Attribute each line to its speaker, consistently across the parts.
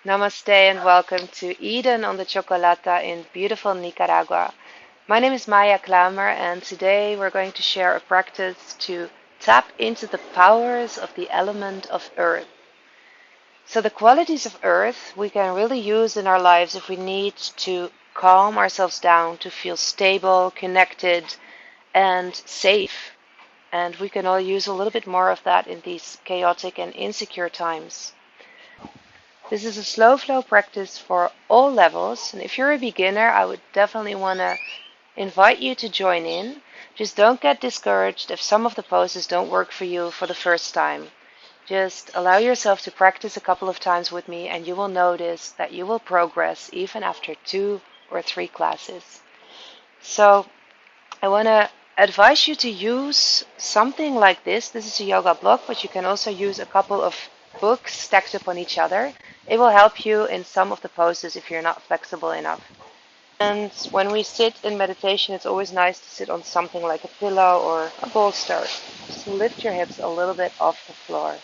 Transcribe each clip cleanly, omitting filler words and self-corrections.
Speaker 1: Namaste and welcome to Eden on the Chocolata in beautiful Nicaragua. My name is Maija and today we're going to share a practice to tap into the powers of the element of earth. So the qualities of earth we can really use in our lives if we need to calm ourselves down, to feel stable, connected, and safe. And we can all use a little bit more of that in these chaotic and insecure times. This is a slow flow practice for all levels, and if you're a beginner, I would definitely want to invite you to join in. Just don't get discouraged if some of the poses don't work for you for the first time. Just allow yourself to practice a couple of times with me, and you will notice that you will progress even after 2 or 3 classes. So I want to advise you to use something like this. This is a yoga block, but you can also use a couple of books stacked up on each other. It will help you in some of the poses if you're not flexible enough. And when we sit in meditation, it's always nice to sit on something like a pillow or a bolster. Just lift your hips a little bit off the floor.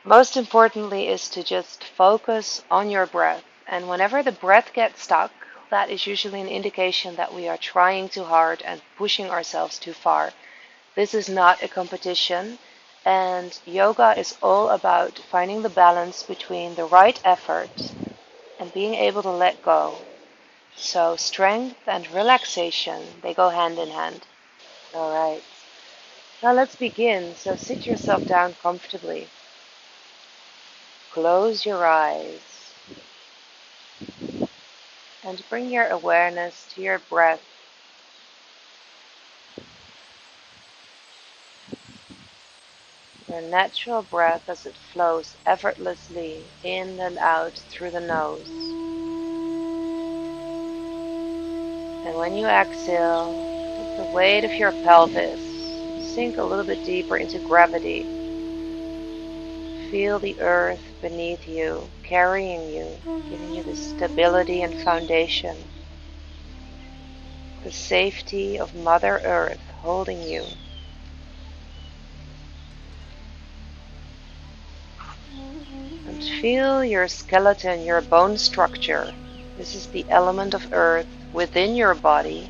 Speaker 1: Most importantly is to just focus on your breath. And whenever the breath gets stuck, that is usually an indication that we are trying too hard and pushing ourselves too far. This is not a competition, and yoga is all about finding the balance between the right effort and being able to let go. So strength and relaxation, they go hand in hand. All right. Now let's begin. So sit yourself down comfortably. Close your eyes and bring your awareness to your breath. Your natural breath as it flows effortlessly in and out through the nose. And when you exhale, let the weight of your pelvis sink a little bit deeper into gravity. Feel the earth beneath you, carrying you, giving you the stability and foundation. The safety of Mother Earth holding you. And feel your skeleton, your bone structure. This is the element of earth within your body.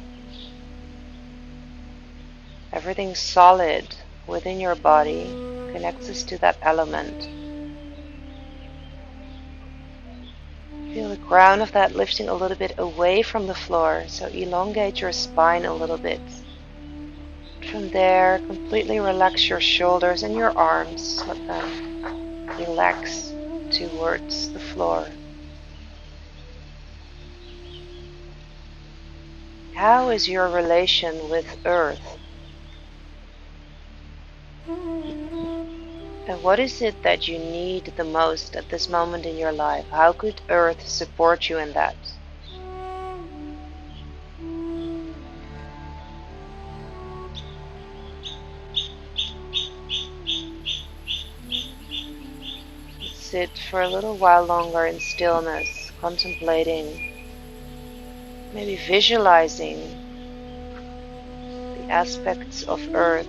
Speaker 1: Everything solid within your body connects us to that element. Feel the crown of that lifting a little bit away from the floor, so elongate your spine a little bit. From there, completely relax your shoulders and your arms. Let them relax towards the floor. How is your relation with Earth? And what is it that you need the most at this moment in your life? How could Earth support you in that? Sit for a little while longer in stillness, contemplating, maybe visualizing the aspects of Earth.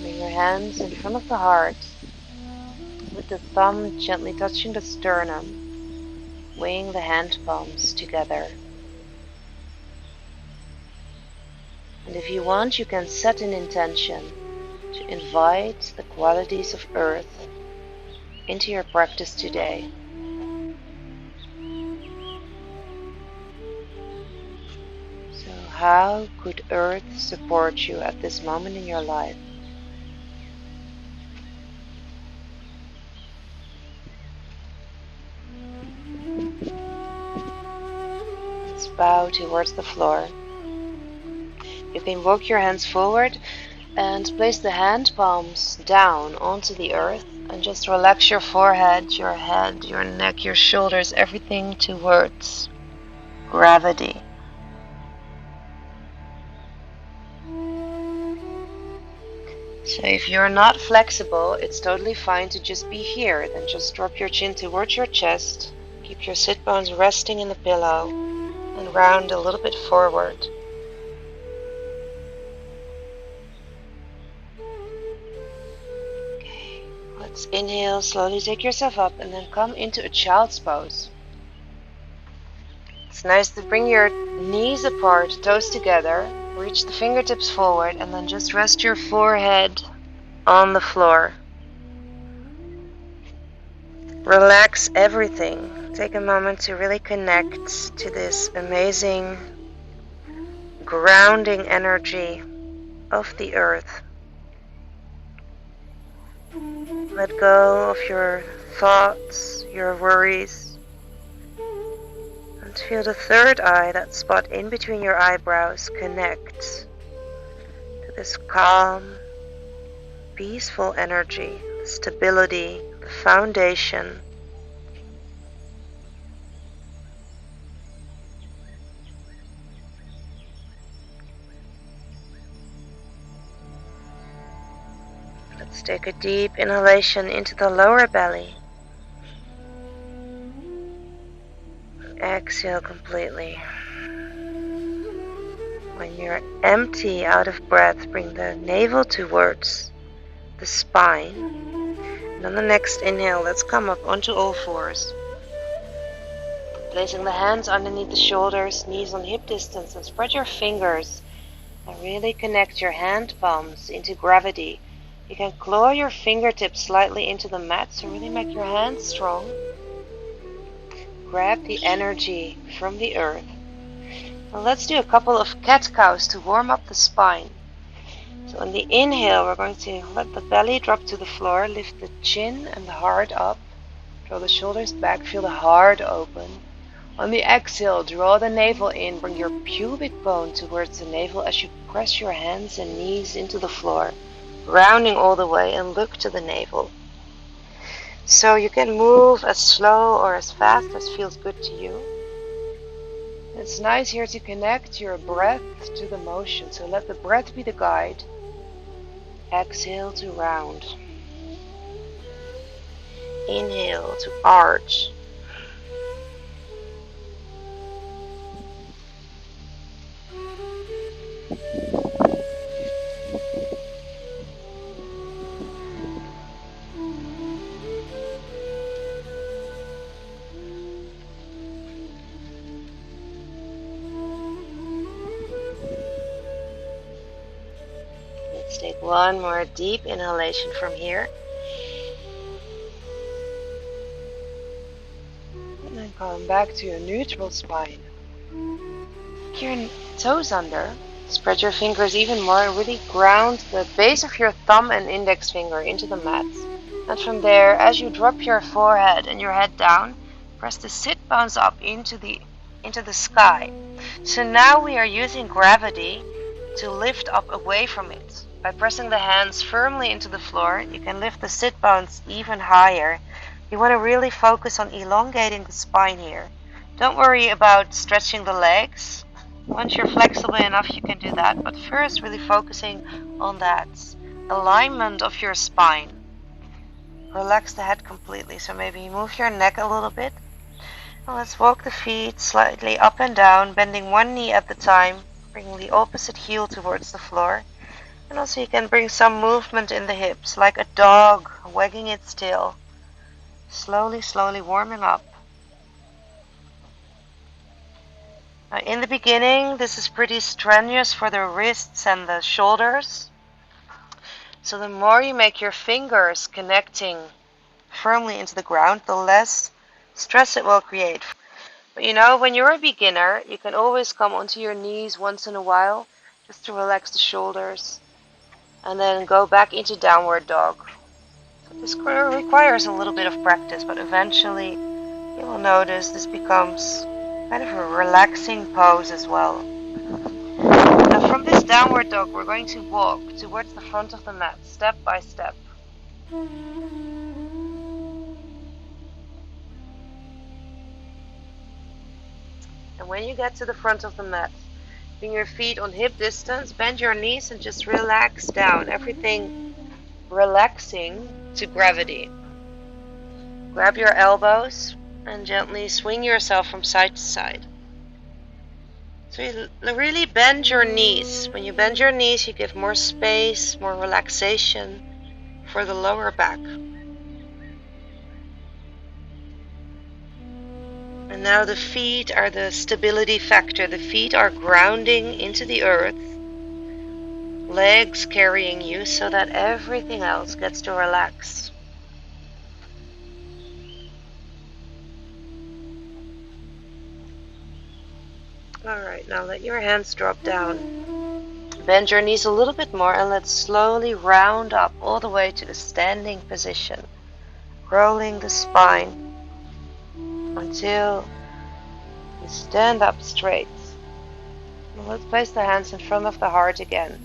Speaker 1: Bring your hands in front of the heart, with the thumb gently touching the sternum, weighing the hand palms together. And if you want, you can set an intention to invite the qualities of Earth into your practice today. So how could Earth support you at this moment in your life? Let's bow towards the floor. You can walk your hands forward and place the hand palms down onto the earth and just relax your forehead, your head, your neck, your shoulders, everything towards gravity. So if you're not flexible, it's totally fine to just be here. Then just drop your chin towards your chest. Keep your sit bones resting in the pillow. and round a little bit forward. Okay, let's inhale, slowly take yourself up and then come into a child's pose. It's nice to bring your knees apart, toes together, reach the fingertips forward, and then just rest your forehead on the floor. Relax everything. Take a moment to really connect to this amazing grounding energy of the earth. Let go of your thoughts, your worries, and feel the third eye, that spot in between your eyebrows, connect to this calm, peaceful energy, the stability, the foundation. Let's take a deep inhalation into the lower belly. Exhale completely. When you're empty, out of breath, bring the navel towards the spine. And on the next inhale, let's come up onto all fours. Placing the hands underneath the shoulders, knees on hip distance, and spread your fingers and really connect your hand palms into gravity. You can claw your fingertips slightly into the mat, so really make your hands strong. Grab the energy from the earth. Now let's do a couple of cat-cows to warm up the spine. So on the inhale, we're going to let the belly drop to the floor, lift the chin and the heart up, draw the shoulders back, feel the heart open. On the exhale, draw the navel in, bring your pubic bone towards the navel as you press your hands and knees into the floor, rounding all the way, and look to the navel. So you can move as slow or as fast as feels good to you. It's nice here to connect your breath to the motion, so let the breath be the guide. Exhale to round. Inhale to arch. Let's take one more deep inhalation from here. And then come back to a neutral spine. Kick your toes under. Spread your fingers even more. Really ground the base of your thumb and index finger into the mat. And from there, as you drop your forehead and your head down, press the sit bones up into the sky. So now we are using gravity to lift up away from it. By pressing the hands firmly into the floor, you can lift the sit bones even higher. You want to really focus on elongating the spine here. Don't worry about stretching the legs. Once you're flexible enough, you can do that. But first, really focusing on that alignment of your spine. Relax the head completely. So maybe move your neck a little bit. Now let's walk the feet slightly up and down, bending one knee at a time, bringing the opposite heel towards the floor. And also you can bring some movement in the hips, like a dog wagging its tail. Slowly, slowly warming up. Now in the beginning, this is pretty strenuous for the wrists and the shoulders. So the more you make your fingers connecting firmly into the ground, the less stress it will create. But you know, when you're a beginner, you can always come onto your knees once in a while, just to relax the shoulders. And then go back into downward dog. So this requires a little bit of practice, but eventually you will notice this becomes kind of a relaxing pose as well. Now from this downward dog, we're going to walk towards the front of the mat, step by step. And when you get to the front of the mat, bring your feet on hip distance, bend your knees and just relax down. Everything relaxing to gravity. Grab your elbows and gently swing yourself from side to side. So you really bend your knees. When you bend your knees, you give more space, more relaxation for the lower back. And now the feet are the stability factor. The feet are grounding into the earth, legs carrying you so that everything else gets to relax. Alright, now let your hands drop down. Bend your knees a little bit more and let's slowly round up all the way to the standing position. Rolling the spine until you stand up straight. Now let's place the hands in front of the heart again.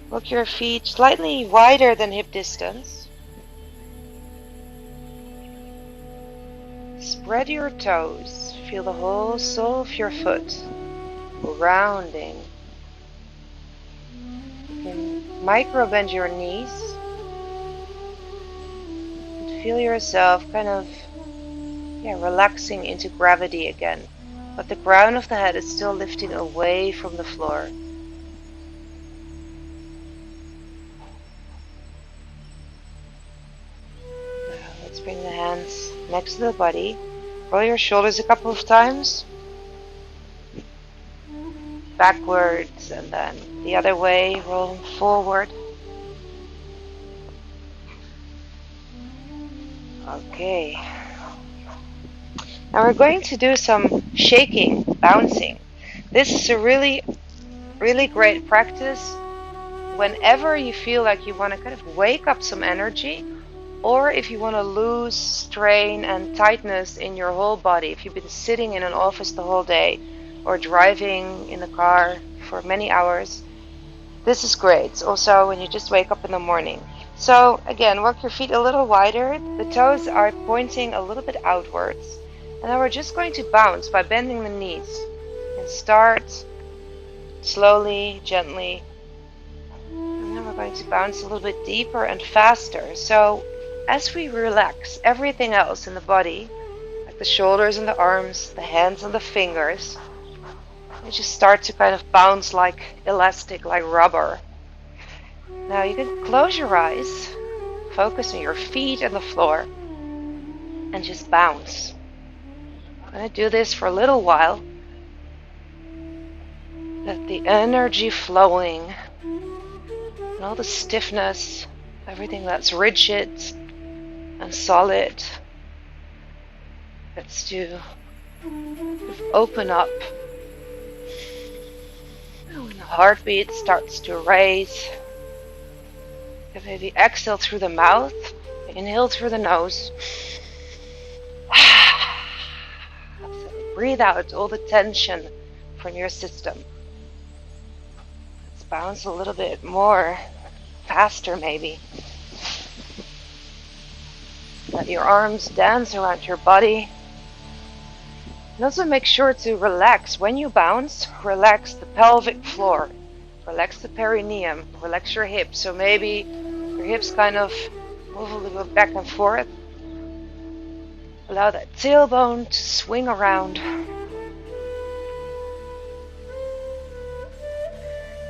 Speaker 1: Walk your feet slightly wider than hip distance. Spread your toes. Feel the whole sole of your foot rounding. You can micro bend your knees and feel yourself kind of relaxing into gravity again. But the crown of the head is still lifting away from the floor. Now let's bring the hands next to the body. Roll your shoulders a couple of times. Backwards and then the other way, roll forward. Okay. Now we're going to do some shaking, bouncing. This is a really great practice whenever you feel like you want to kind of wake up some energy, or if you want to lose strain and tightness in your whole body. If you've been sitting in an office the whole day or driving in a car for many hours, this is great. Also when you just wake up in the morning. So again, walk your feet a little wider. The toes are pointing a little bit outwards. And then we're just going to bounce by bending the knees. And start slowly, gently. And then we're going to bounce a little bit deeper and faster. So as we relax everything else in the body, like the shoulders and the arms, the hands and the fingers, you just start to kind of bounce like elastic, like rubber. Now you can close your eyes, focus on your feet and the floor, and just bounce. I'm going to do this for a little while. Let the energy flowing and all the stiffness, everything that's rigid and solid, gets to open up. And when the heartbeat starts to raise, you can maybe exhale through the mouth, inhale through the nose. Breathe out all the tension from your system. Let's bounce a little bit more, faster maybe. Let your arms dance around your body. And also make sure to relax. When you bounce, relax the pelvic floor. Relax the perineum. Relax your hips. So maybe your hips kind of move a little bit back and forth. Allow that tailbone to swing around.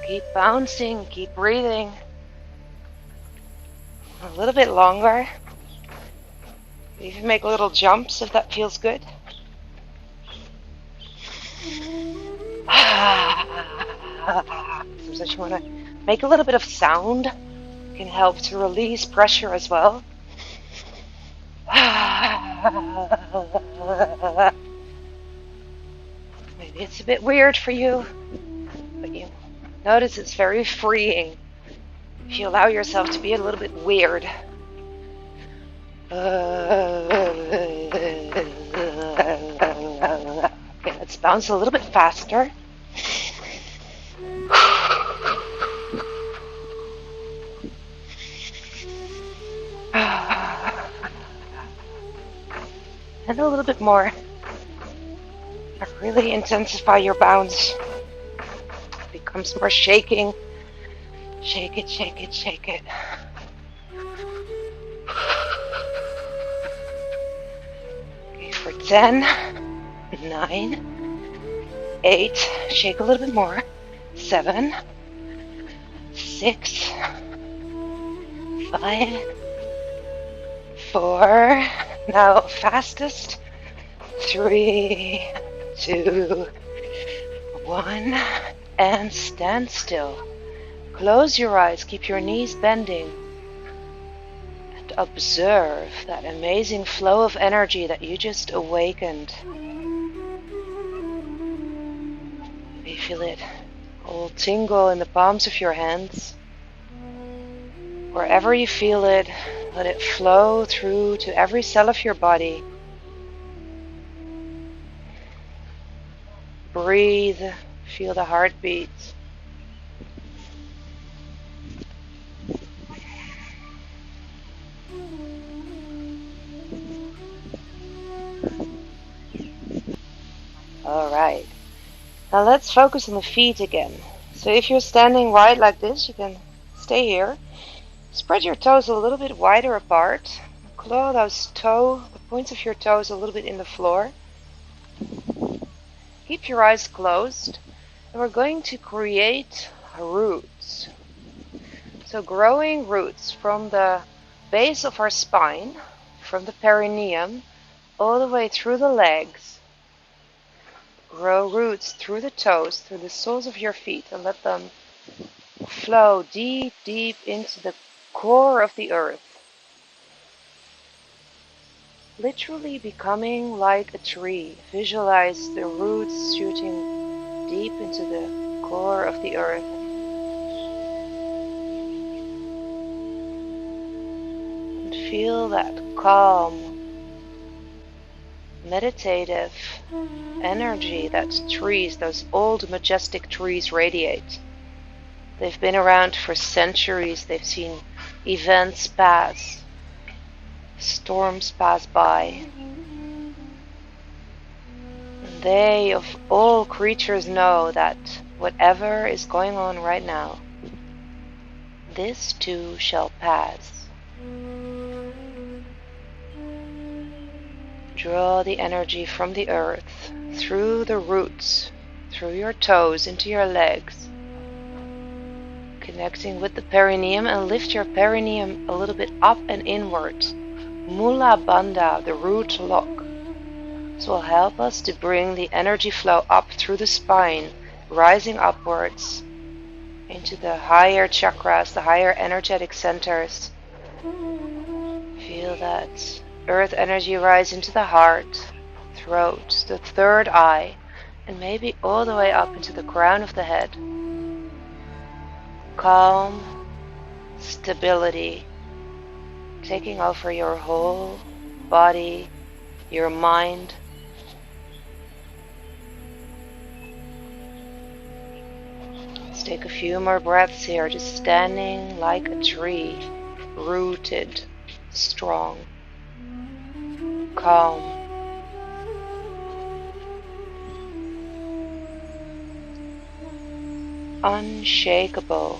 Speaker 1: Keep bouncing, keep breathing. A little bit longer. Even make little jumps if that feels good. Sometimes you want to make a little bit of sound. It can help to release pressure as well. Maybe it's a bit weird for you, but you notice it's very freeing if you allow yourself to be a little bit weird. Okay, let's bounce a little bit faster. And a little bit more. Really intensify your bounce. It becomes more shaking. Shake it, shake it, shake it. Okay, for 10, 9, 8, shake a little bit more, 7, 6, 5, 4, now fastest, 3, 2, 1, and stand still. Close your eyes, keep your knees bending, and observe that amazing flow of energy that you just awakened. You feel it all tingle in the palms of your hands. Wherever you feel it, let it flow through to every cell of your body. Breathe, feel the heartbeat. Alright, now let's focus on the feet again. So if you're standing wide like this, you can stay here. Spread your toes a little bit wider apart. Claw the points of your toes a little bit in the floor. Keep your eyes closed, and we're going to create roots. So growing roots from the base of our spine, from the perineum, all the way through the legs. Grow roots through the toes, through the soles of your feet, and let them flow deep, deep into the core of the earth. Literally becoming like a tree. Visualize the roots shooting deep into the core of the earth. And feel that calm, meditative energy that trees, those old majestic trees, radiate. They've been around for centuries. They've seen events pass, storms pass by. And they, of all creatures, know that whatever is going on right now, this too shall pass. Draw the energy from the earth through the roots, through your toes, into your legs, connecting with the perineum, and lift your perineum a little bit up and inward. Mula Bandha, the root lock. This will help us to bring the energy flow up through the spine, rising upwards into the higher chakras, the higher energetic centers. Feel that earth energy rise into the heart, throat, the third eye, and maybe all the way up into the crown of the head. Calm, stability, taking over your whole body, your mind. Let's take a few more breaths here, just standing like a tree, rooted, strong, calm. Unshakable.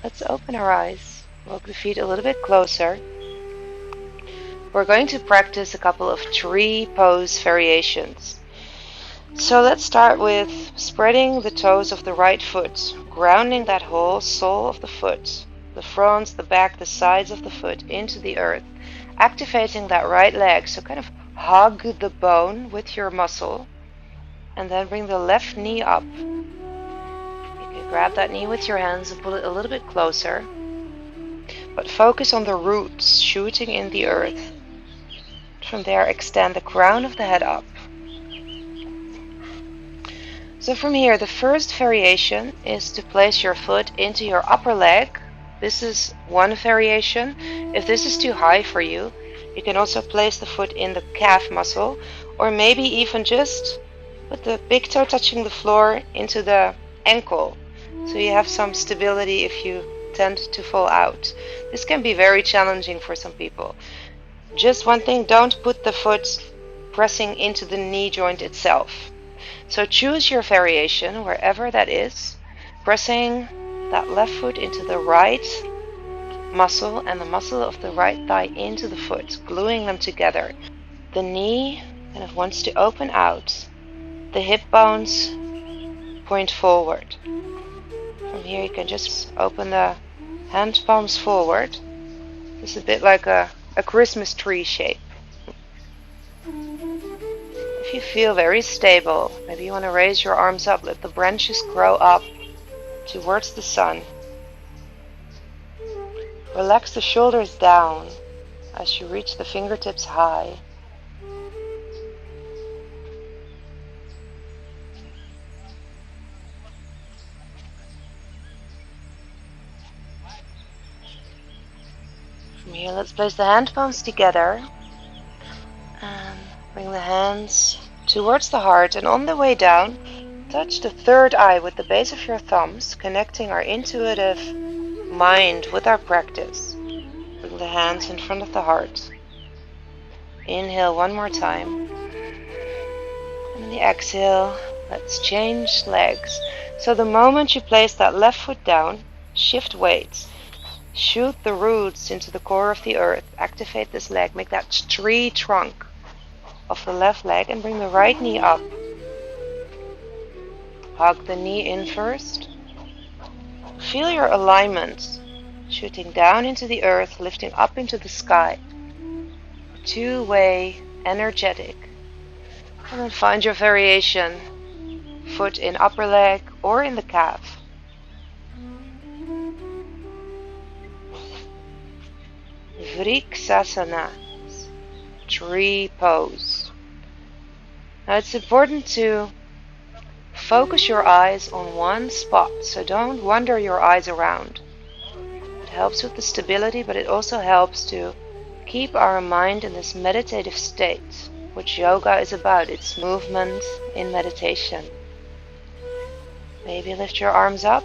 Speaker 1: Let's open our eyes, walk the feet a little bit closer. We're going to practice a couple of tree pose variations. So let's start with spreading the toes of the right foot, grounding that whole sole of the foot, the front, the back, the sides of the foot into the earth, activating that right leg. So kind of hug the bone with your muscle, and then bring the left knee up. You can grab that knee with your hands and pull it a little bit closer, but focus on the roots shooting in the earth. From there, extend the crown of the head up. So from here, the first variation is to place your foot into your upper leg. This is one variation. If this is too high for you, you can also place the foot in the calf muscle, or maybe even just put the big toe touching the floor into the ankle, so you have some stability if you tend to fall out. This can be very challenging for some people. Just one thing, don't put the foot pressing into the knee joint itself. So choose your variation wherever that is, pressing that left foot into the right muscle and the muscle of the right thigh into the foot, gluing them together. The knee kind of wants to open out. The hip bones point forward. From here you can just open the hand palms forward. It's a bit like a Christmas tree shape. If you feel very stable, maybe you want to raise your arms up, let the branches grow up towards the sun. Relax the shoulders down as you reach the fingertips high. From here, let's place the hand palms together and bring the hands towards the heart, and on the way down, touch the third eye with the base of your thumbs, connecting our intuitive mind with our practice. Bring the hands in front of the heart. Inhale one more time. And in the exhale, let's change legs. So the moment you place that left foot down, shift weights. Shoot the roots into the core of the earth. Activate this leg. Make that tree trunk of the left leg and bring the right knee up. Hug the knee in first. Feel your alignment. Shooting down into the earth, lifting up into the sky. Two-way, energetic. And then find your variation. Foot in upper leg or in the calf. Vriksasana, tree pose. Now it's important to focus your eyes on one spot, so don't wander your eyes around. It helps with the stability, but it also helps to keep our mind in this meditative state, which yoga is about. It's movement in meditation. Maybe lift your arms up.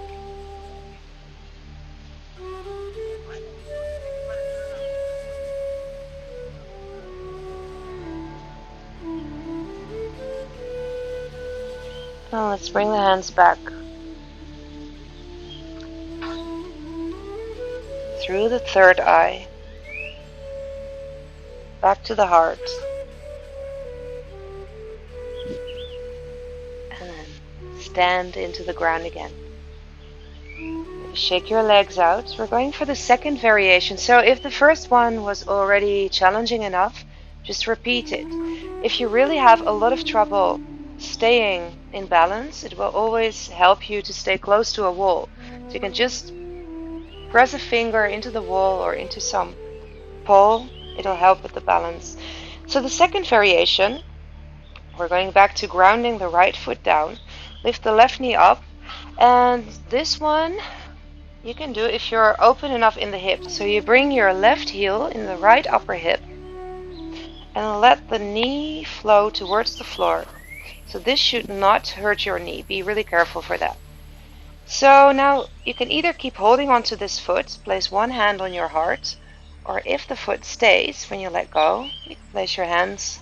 Speaker 1: Now let's bring the hands back. Through the third eye. Back to the heart. And then stand into the ground again. Shake your legs out. We're going for the second variation. So if the first one was already challenging enough, just repeat it. If you really have a lot of trouble staying in balance, it will always help you to stay close to a wall. So you can just press a finger into the wall or into some pole. It'll help with the balance. So the second variation, we're going back to grounding the right foot down. Lift the left knee up. And this one you can do if you're open enough in the hip. So you bring your left heel in the right upper hip and let the knee flow towards the floor. So this should not hurt your knee. Be really careful for that. So now you can either keep holding onto this foot, place one hand on your heart, or if the foot stays when you let go, you can place your hands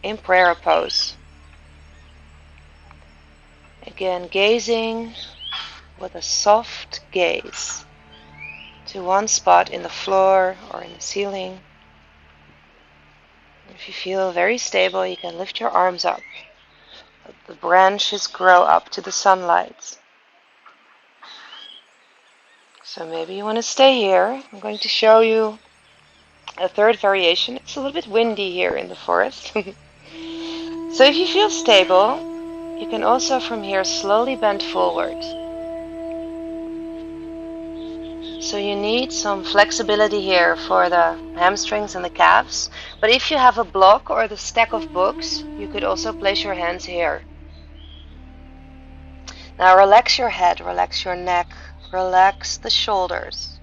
Speaker 1: in prayer pose. Again, gazing with a soft gaze to one spot in the floor or in the ceiling. If you feel very stable, you can lift your arms up. Let the branches grow up to the sunlight. So maybe you want to stay here. I'm going to show you a third variation. It's a little bit windy here in the forest. So if you feel stable, you can also from here slowly bend forward. So you need some flexibility here for the hamstrings and the calves. But if you have a block or the stack of books, you could also place your hands here. Now relax your head, relax your neck, relax the shoulders.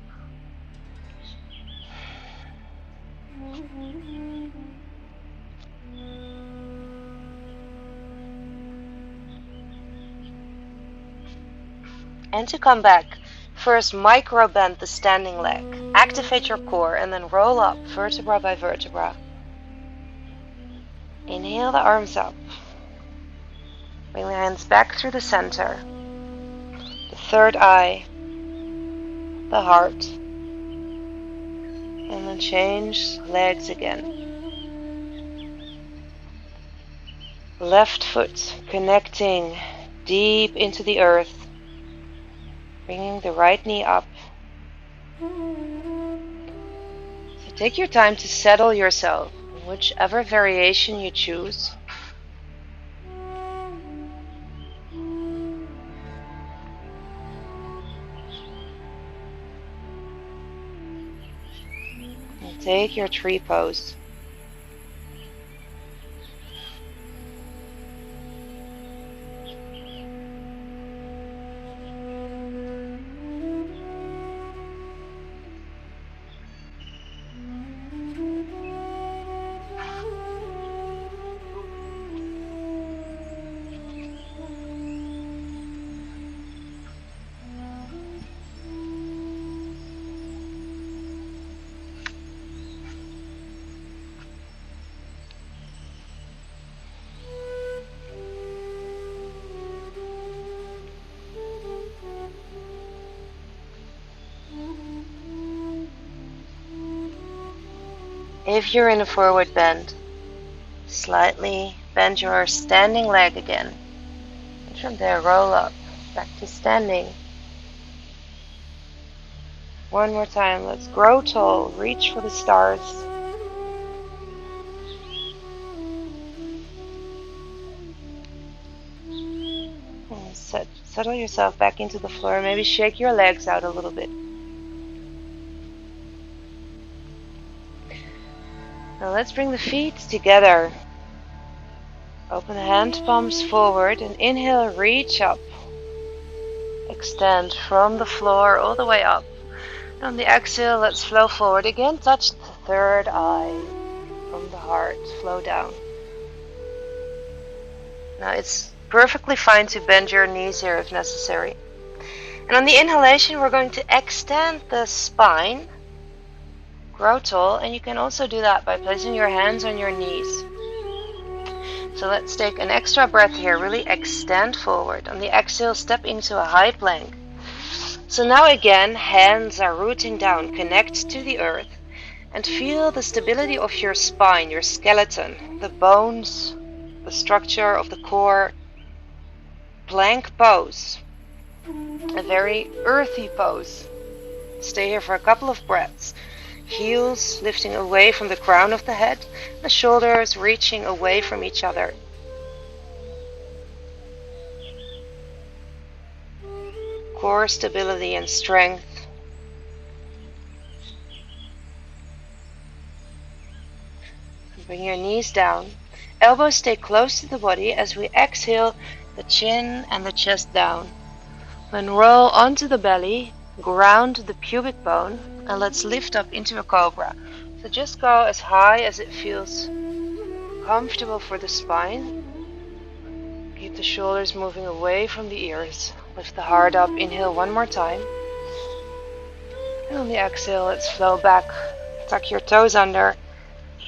Speaker 1: And to come back, first micro bend the standing leg. Activate your core and then roll up vertebra by vertebra. Inhale the arms up. Bring the hands back through the center. The third eye. The heart. And then change legs again. Left foot connecting deep into the earth, bringing the right knee up. So take your time to settle yourself in whichever variation you choose. And take your tree pose. If you're in a forward bend, slightly bend your standing leg again. And from there, roll up, back to standing. One more time, let's grow tall, reach for the stars. And settle yourself back into the floor, maybe shake your legs out a little bit. Now let's bring the feet together. Open the hand palms forward and inhale, reach up. Extend from the floor all the way up. And on the exhale, let's flow forward again. Touch the third eye from the heart. Flow down. Now it's perfectly fine to bend your knees here if necessary. And on the inhalation, we're going to extend the spine. Grow tall, and you can also do that by placing your hands on your knees. So let's take an extra breath here, really extend forward. On the exhale, step into a high plank. So now again, hands are rooting down, connect to the earth, and feel the stability of your spine, your skeleton, the bones, the structure of the core. Plank pose, a very earthy pose. Stay here for a couple of breaths. Heels lifting away from the crown of the head, the shoulders reaching away from each other. Core stability and strength. Bring your knees down. Elbows stay close to the body as we exhale, the chin and the chest down. Then roll onto the belly, ground the pubic bone, and let's lift up into a cobra. So just go as high as it feels comfortable for the spine. Keep the shoulders moving away from the ears. Lift the heart up, inhale one more time. And on the exhale, let's flow back. Tuck your toes under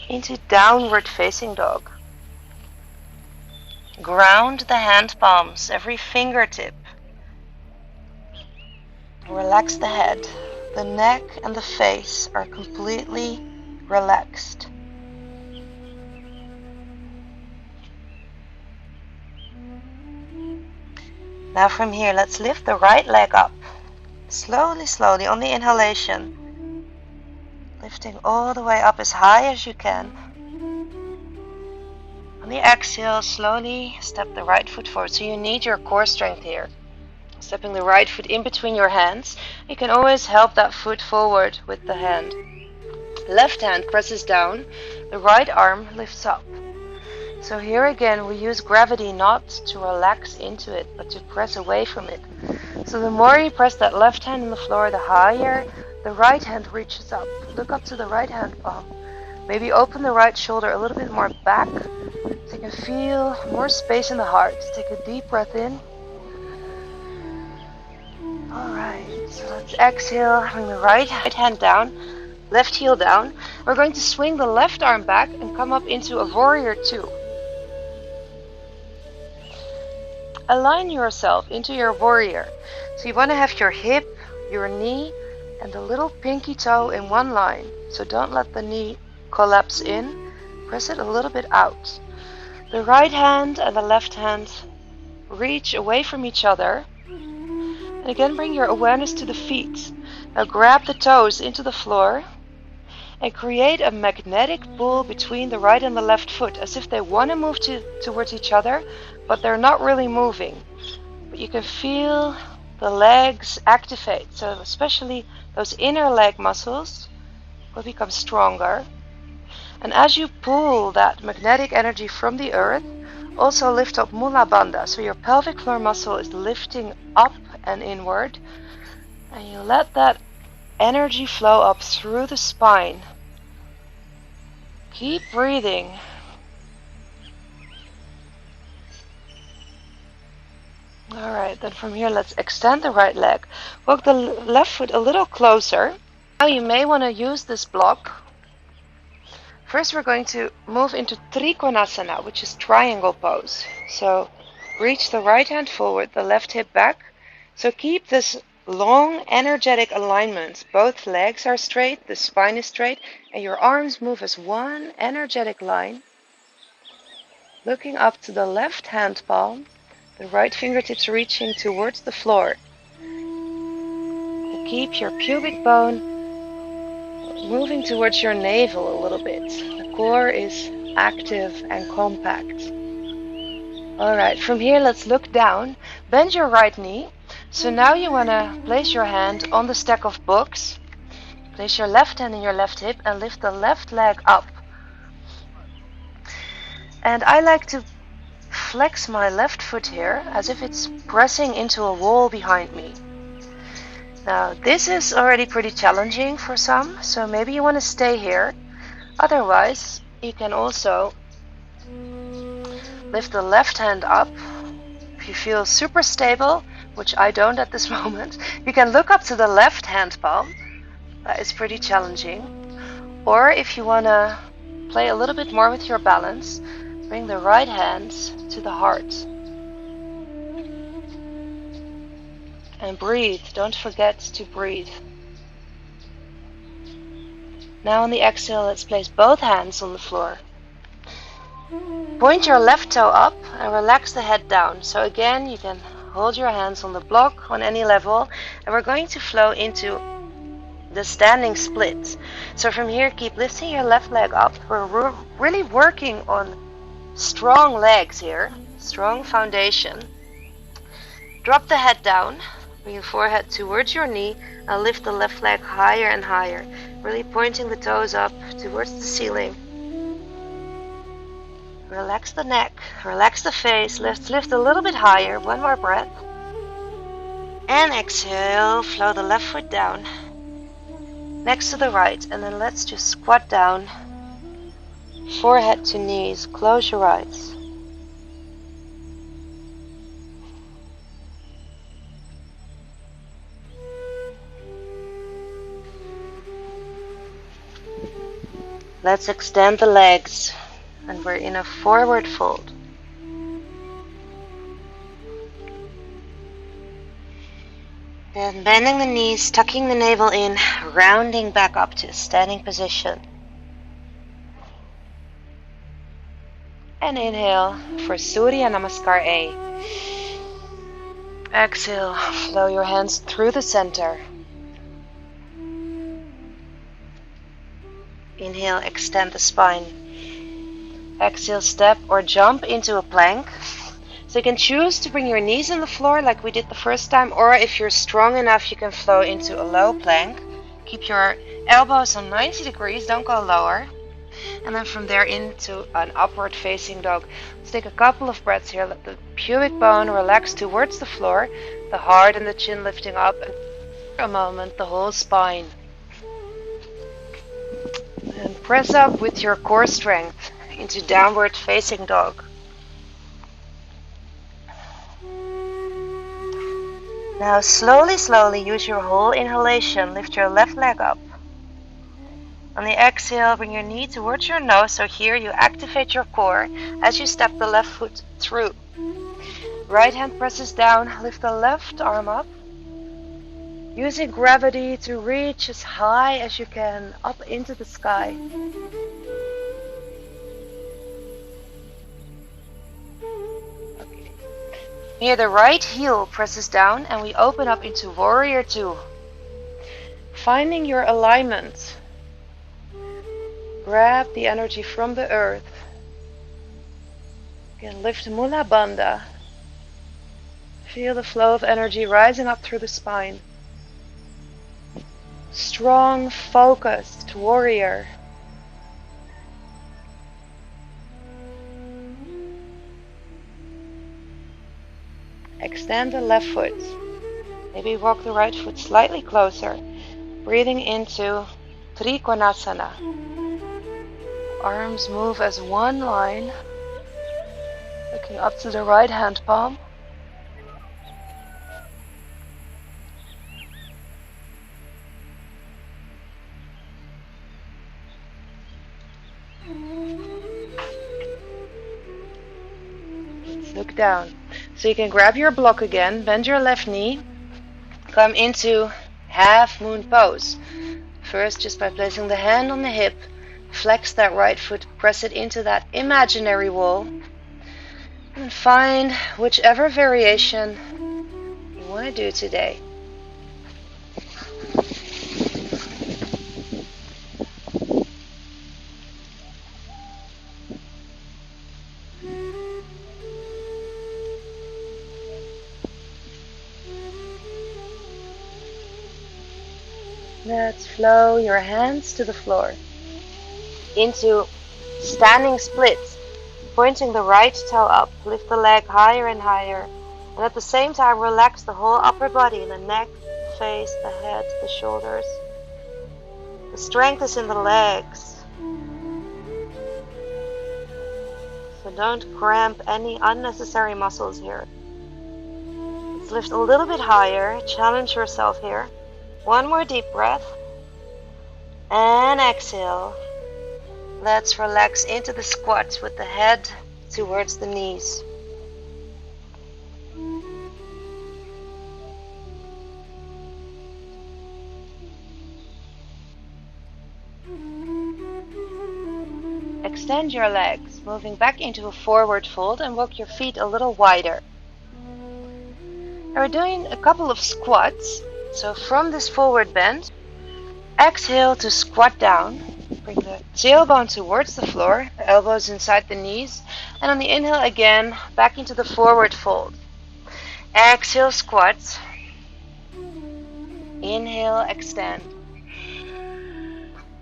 Speaker 1: into downward facing dog. Ground the hand palms, every fingertip. Relax the head. The neck and the face are completely relaxed. Now from here, let's lift the right leg up. Slowly, slowly on the inhalation. Lifting all the way up as high as you can. On the exhale, slowly step the right foot forward. So you need your core strength here. Stepping the right foot in between your hands. You can always help that foot forward with the hand. Left hand presses down. The right arm lifts up. So here again, we use gravity not to relax into it, but to press away from it. So the more you press that left hand on the floor, the higher the right hand reaches up. Look up to the right hand palm. Maybe open the right shoulder a little bit more back, so you can feel more space in the heart. Take a deep breath in. Alright, so let's exhale, bring the right hand down, left heel down. We're going to swing the left arm back and come up into a warrior two. Align yourself into your warrior. So you want to have your hip, your knee, and the little pinky toe in one line. So don't let the knee collapse in. Press it a little bit out. The right hand and the left hand reach away from each other. And again, bring your awareness to the feet. Now grab the toes into the floor and create a magnetic pull between the right and the left foot, as if they want to move towards each other, but they're not really moving. But you can feel the legs activate, so especially those inner leg muscles will become stronger. And as you pull that magnetic energy from the earth, also lift up Mula Bandha, so your pelvic floor muscle is lifting up and inward, and you let that energy flow up through the spine. Keep breathing. Alright, then from here let's extend the right leg. Walk the left foot a little closer. Now you may want to use this block. First we're going to move into Trikonasana, which is triangle pose. So reach the right hand forward, the left hip back. So keep this long energetic alignment. Both legs are straight, the spine is straight, and your arms move as one energetic line. Looking up to the left hand palm, the right fingertips reaching towards the floor. And keep your pubic bone moving towards your navel a little bit. The core is active and compact. Alright, from here let's look down. Bend your right knee. So now you want to place your hand on the stack of books. Place your left hand in your left hip and lift the left leg up. And I like to flex my left foot here as if it's pressing into a wall behind me. Now this is already pretty challenging for some, so maybe you want to stay here. Otherwise, you can also lift the left hand up. If you feel super stable, which I don't at this moment, you can look up to the left hand palm. That is pretty challenging. Or if you want to play a little bit more with your balance, bring the right hand to the heart. And breathe. Don't forget to breathe. Now on the exhale, let's place both hands on the floor. Point your left toe up and relax the head down. So again, you can hold your hands on the block on any level, and we're going to flow into the standing split. So from here, keep lifting your left leg up. We're really working on strong legs here, strong foundation. Drop the head down, bring your forehead towards your knee, and lift the left leg higher and higher, really pointing the toes up towards the ceiling. Relax the neck, relax the face. Let's lift a little bit higher. One more breath. And exhale, flow the left foot down next to the right, and then let's just squat down, forehead to knees. Close your eyes. Let's extend the legs, and we're in a forward fold. Then bending the knees, tucking the navel in, rounding back up to a standing position. And inhale for Surya Namaskar A. Exhale, flow your hands through the center. Inhale, extend the spine. Exhale, step or jump into a plank. So you can choose to bring your knees on the floor like we did the first time, or if you're strong enough, you can flow into a low plank. Keep your elbows on 90 degrees, don't go lower. And then from there into an upward facing dog. Let's take a couple of breaths here. Let the pubic bone relax towards the floor, the heart and the chin lifting up, and for a moment the whole spine. And press up with your core strength into downward facing dog. Now slowly use your whole inhalation. Lift your left leg up. On the exhale, bring your knee towards your nose. So here you activate your core as you step the left foot through. Right hand presses down. Lift the left arm up. using gravity to reach as high as you can up into the sky. Okay. Here the right heel presses down and we open up into Warrior 2. Finding your alignment. Grab the energy from the earth. Again, lift Mula Bandha. Feel the flow of energy rising up through the spine. Strong, focused warrior. Extend the left foot. Maybe walk the right foot slightly closer. Breathing into Trikonasana. Arms move as one line. Looking up to the right hand palm. Let's look down. So you can grab your block again, bend your left knee, come into half moon pose. First, just by placing the hand on the hip, flex that right foot, press it into that imaginary wall, and find whichever variation you want to do today. Let's flow your hands to the floor into standing splits, pointing the right toe up. Lift the leg higher and higher, and at the same time relax the whole upper body, the neck, the face, the head, the shoulders. The strength is in the legs, so don't cramp any unnecessary muscles here. Let's lift a little bit higher, challenge yourself here. One more deep breath, and exhale. Let's relax into the squat with the head towards the knees. Extend your legs, moving back into a forward fold, and walk your feet a little wider. Now we're doing a couple of squats. So from this forward bend, exhale to squat down. Bring the tailbone towards the floor, the elbows inside the knees, and on the inhale again, back into the forward fold. Exhale, squat. Inhale, extend.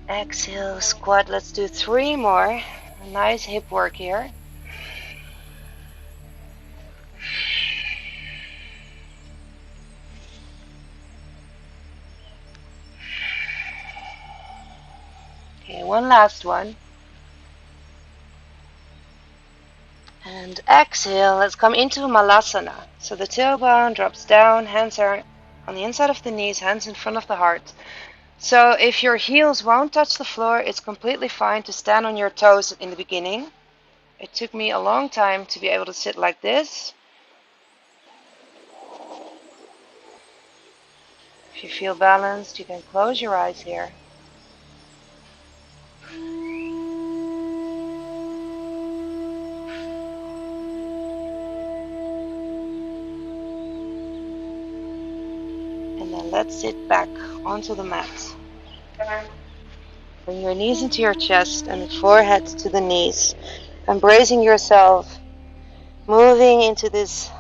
Speaker 1: Exhale, squat. Let's do 3 more. Nice hip work here. Okay, one last one. And exhale, let's come into Malasana. So the tailbone drops down, hands are on the inside of the knees, hands in front of the heart. So if your heels won't touch the floor, it's completely fine to stand on your toes in the beginning. It took me a long time to be able to sit like this. If you feel balanced, you can close your eyes here. And then let's sit back onto the mat. Bring your knees into your chest and the forehead to the knees. Embracing yourself, moving into this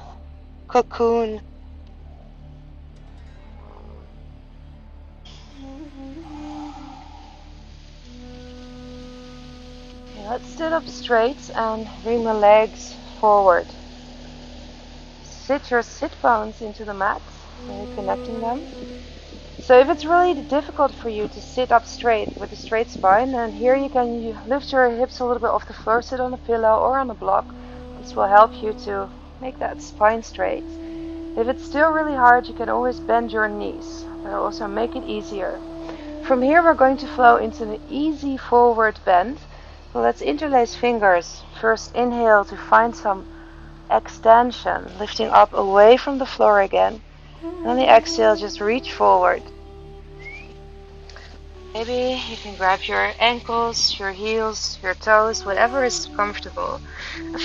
Speaker 1: cocoon. Okay, let's sit up straight and bring the legs forward. Sit your sit bones into the mat, really connecting them. So if it's really difficult for you to sit up straight with a straight spine, then here you can lift your hips a little bit off the floor, sit on a pillow or on a block. This will help you to make that spine straight. If it's still really hard, you can always bend your knees. That'll also make it easier. From here we're going to flow into an easy forward bend. So let's interlace fingers. First inhale to find some extension, lifting up away from the floor again. And on the exhale, just reach forward. Maybe you can grab your ankles, your heels, your toes, whatever is comfortable.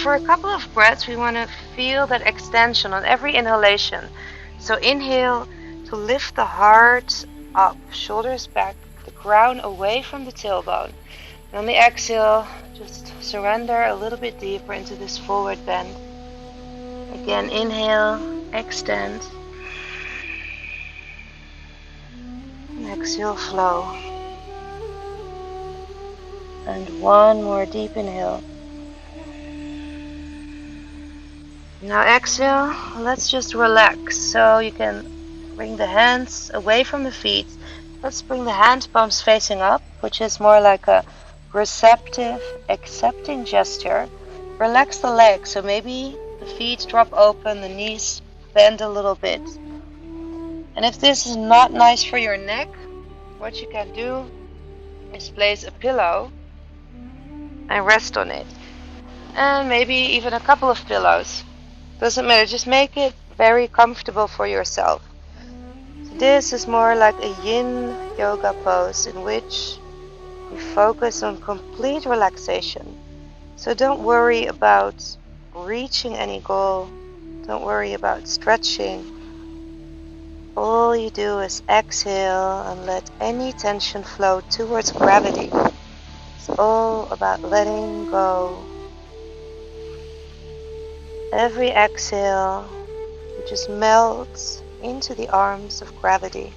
Speaker 1: For a couple of breaths, we want to feel that extension on every inhalation. So inhale to lift the heart up, shoulders back, the crown away from the tailbone. And on the exhale, just surrender a little bit deeper into this forward bend. Again, inhale, extend. And exhale, flow. And one more deep inhale. Now exhale, let's just relax. So you can bring the hands away from the feet. Let's bring the hand palms facing up, which is more like a receptive, accepting gesture. Relax the legs, so maybe the feet drop open, the knees bend a little bit. And if this is not nice for your neck, what you can do is place a pillow and rest on it. And maybe even a couple of pillows. Doesn't matter, just make it very comfortable for yourself. So this is more like a yin yoga pose in which you focus on complete relaxation. So don't worry about reaching any goal. Don't worry about stretching. All you do is exhale and let any tension flow towards gravity. It's all about letting go. Every exhale, you just melt into the arms of gravity.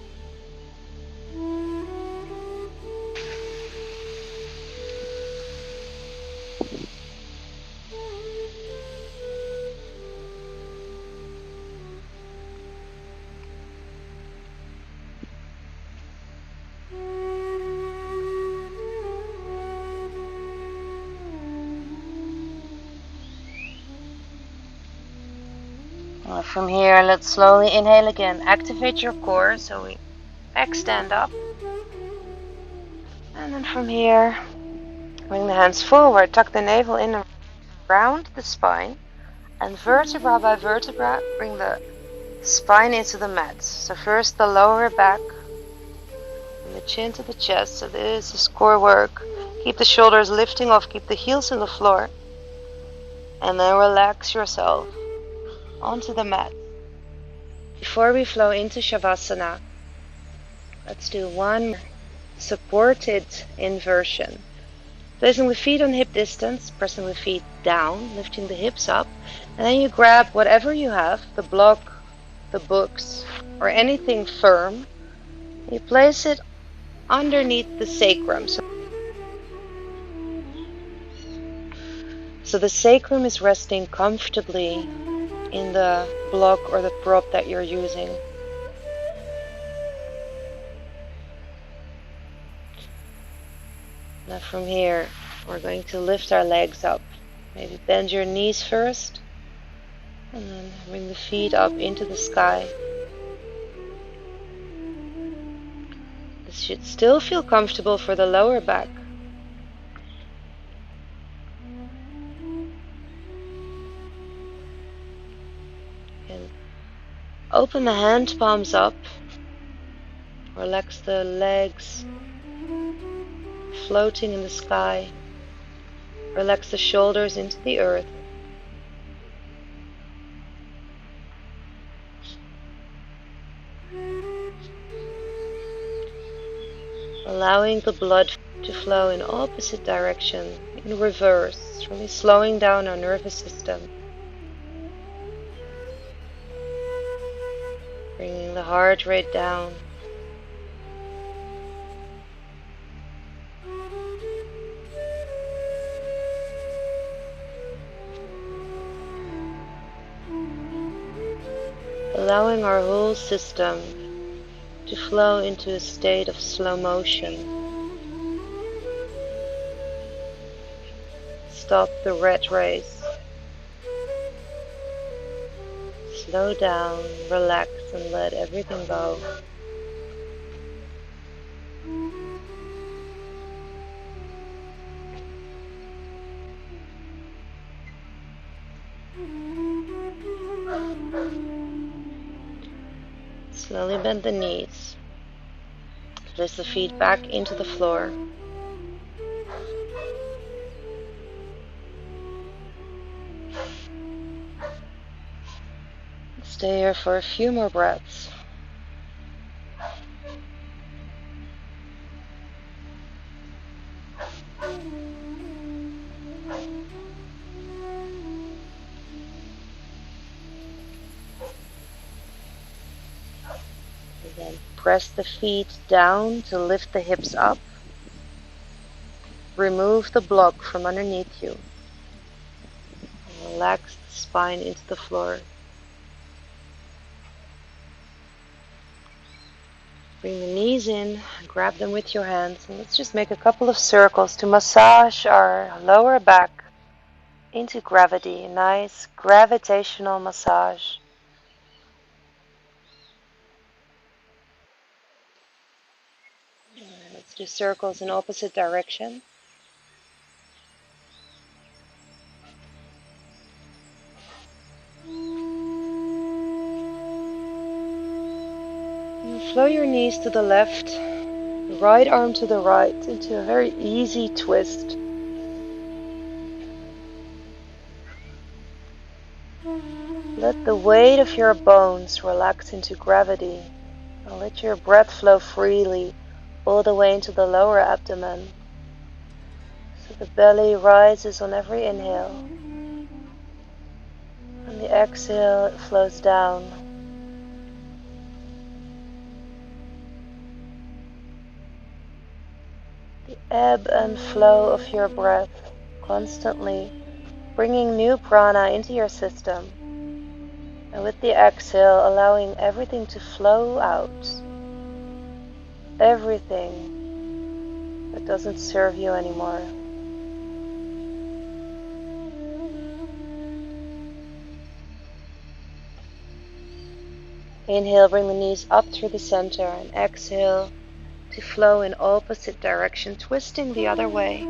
Speaker 1: From here, let's slowly inhale again. Activate your core, so we extend up. And then from here, bring the hands forward, tuck the navel in around the spine. And vertebra by vertebra, bring the spine into the mat. So first the lower back, from the chin to the chest. So this is core work. Keep the shoulders lifting off, keep the heels in the floor. And then relax yourself onto the mat. Before we flow into Shavasana, let's do one supported inversion. Placing the feet on hip distance, pressing the feet down, lifting the hips up, and then you grab whatever you have, the block, the books, or anything firm. You place it underneath the sacrum. So the sacrum is resting comfortably in the block or the prop that you're using. Now from here, we're going to lift our legs up. Maybe bend your knees first, and then bring the feet up into the sky. This should still feel comfortable for the lower back. And open the hand palms up. Relax the legs floating in the sky. Relax the shoulders into the earth. Allowing the blood to flow in opposite direction, in reverse, really slowing down our nervous system. Bringing the heart rate down. Allowing our whole system to flow into a state of slow motion. Stop the rat race. Slow down, relax, and let everything go. Slowly bend the knees. Place the feet back into the floor. Stay here for a few more breaths. Again, press the feet down to lift the hips up. Remove the block from underneath you. And relax the spine into the floor. Bring the knees in, grab them with your hands, and let's just make a couple of circles to massage our lower back into gravity. A nice gravitational massage. Let's do circles in opposite direction. And flow your knees to the left, the right arm to the right, into a very easy twist. Let the weight of your bones relax into gravity. And let your breath flow freely all the way into the lower abdomen. So the belly rises on every inhale. And the exhale, it flows down. The ebb and flow of your breath, constantly bringing new prana into your system. And with the exhale, allowing everything to flow out. Everything that doesn't serve you anymore. Inhale, bring the knees up through the center, and exhale to flow in opposite direction, twisting the other way.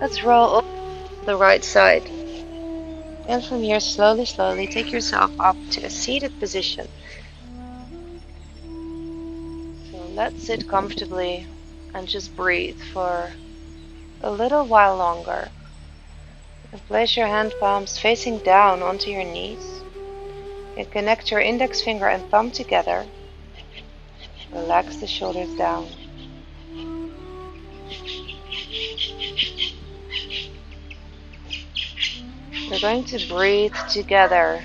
Speaker 1: Let's roll up the right side. And from here, slowly, slowly take yourself up to a seated position. So let's sit comfortably and just breathe for a little while longer. And place your hand palms facing down onto your knees. And connect your index finger and thumb together. Relax the shoulders down. We're going to breathe together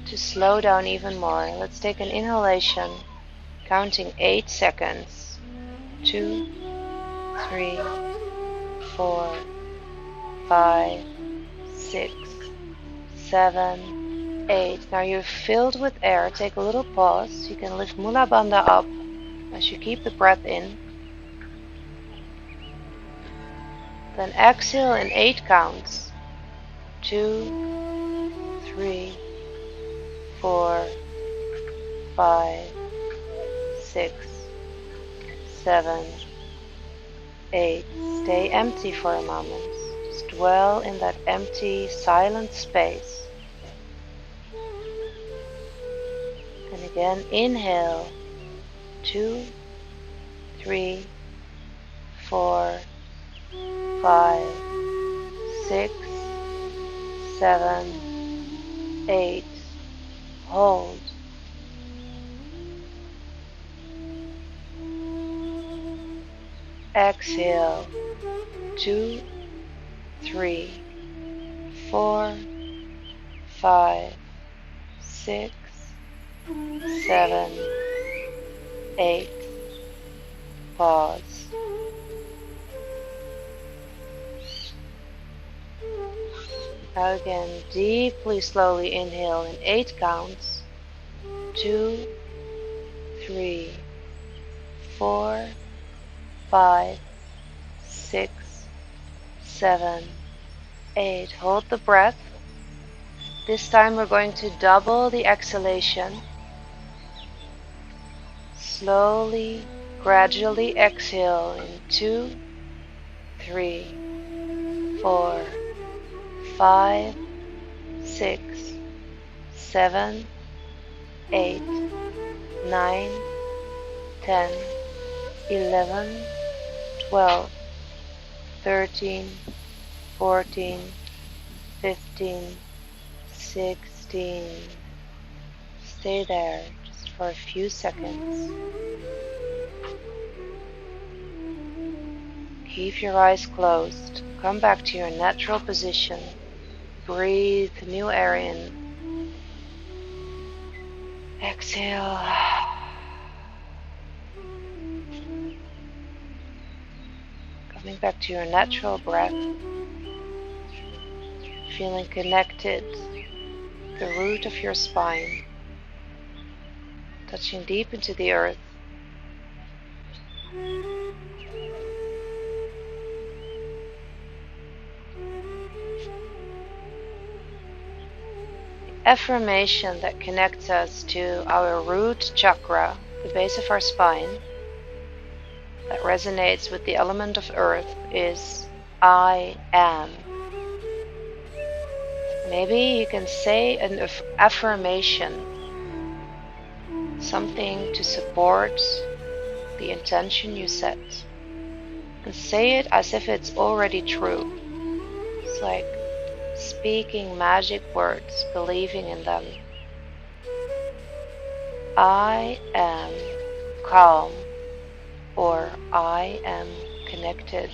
Speaker 1: to slow down even more. Let's take an inhalation, counting 8 seconds. 2, 3, 4, 5, 6, 7, 8. Now you're filled with air. Take a little pause. You can lift Mula Bandha up as you keep the breath in. Then exhale in 8 counts. 2, 3, 4, 5, 6, 7, 8. Stay empty for a moment. Just dwell in that empty, silent space. And again, inhale. 2, 3, 4, 5, 6, 7, 8. Hold. Exhale. 2, 3, 4, 5, 6, 7, 8. Pause. Now again, deeply, slowly inhale in 8 counts. 2, 3, 4, 5, 6, 7, 8. Hold the breath. This time we're going to double the exhalation. Slowly, gradually exhale in 2, 3, 4, 5, 6, 7, 8, 9, 10, 11, 12, 13, 14, 15, 16. Stay there just for a few seconds. Keep your eyes closed. Come back to your natural position. Breathe new air in. Exhale. Coming back to your natural breath. Feeling connected to the root of your spine. Touching deep into the earth. Affirmation that connects us to our root chakra, the base of our spine, that resonates with the element of earth is I am. Maybe you can say an affirmation, something to support the intention you set, and say it as if it's already true. It's like speaking magic words, believing in them. I am calm, or I am connected.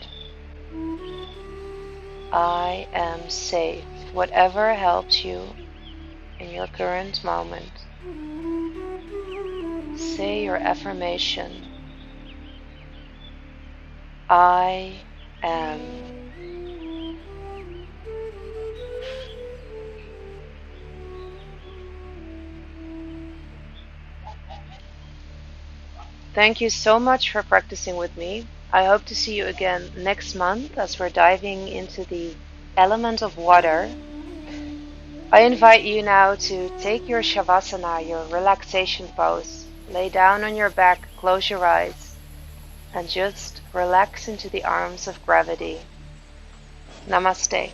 Speaker 1: I am safe. Whatever helps you in your current moment. Say your affirmation. I am. Thank you so much for practicing with me. I hope to see you again next month as we're diving into the element of water. I invite you now to take your Shavasana, your relaxation pose. Lay down on your back, close your eyes, and just relax into the arms of gravity. Namaste.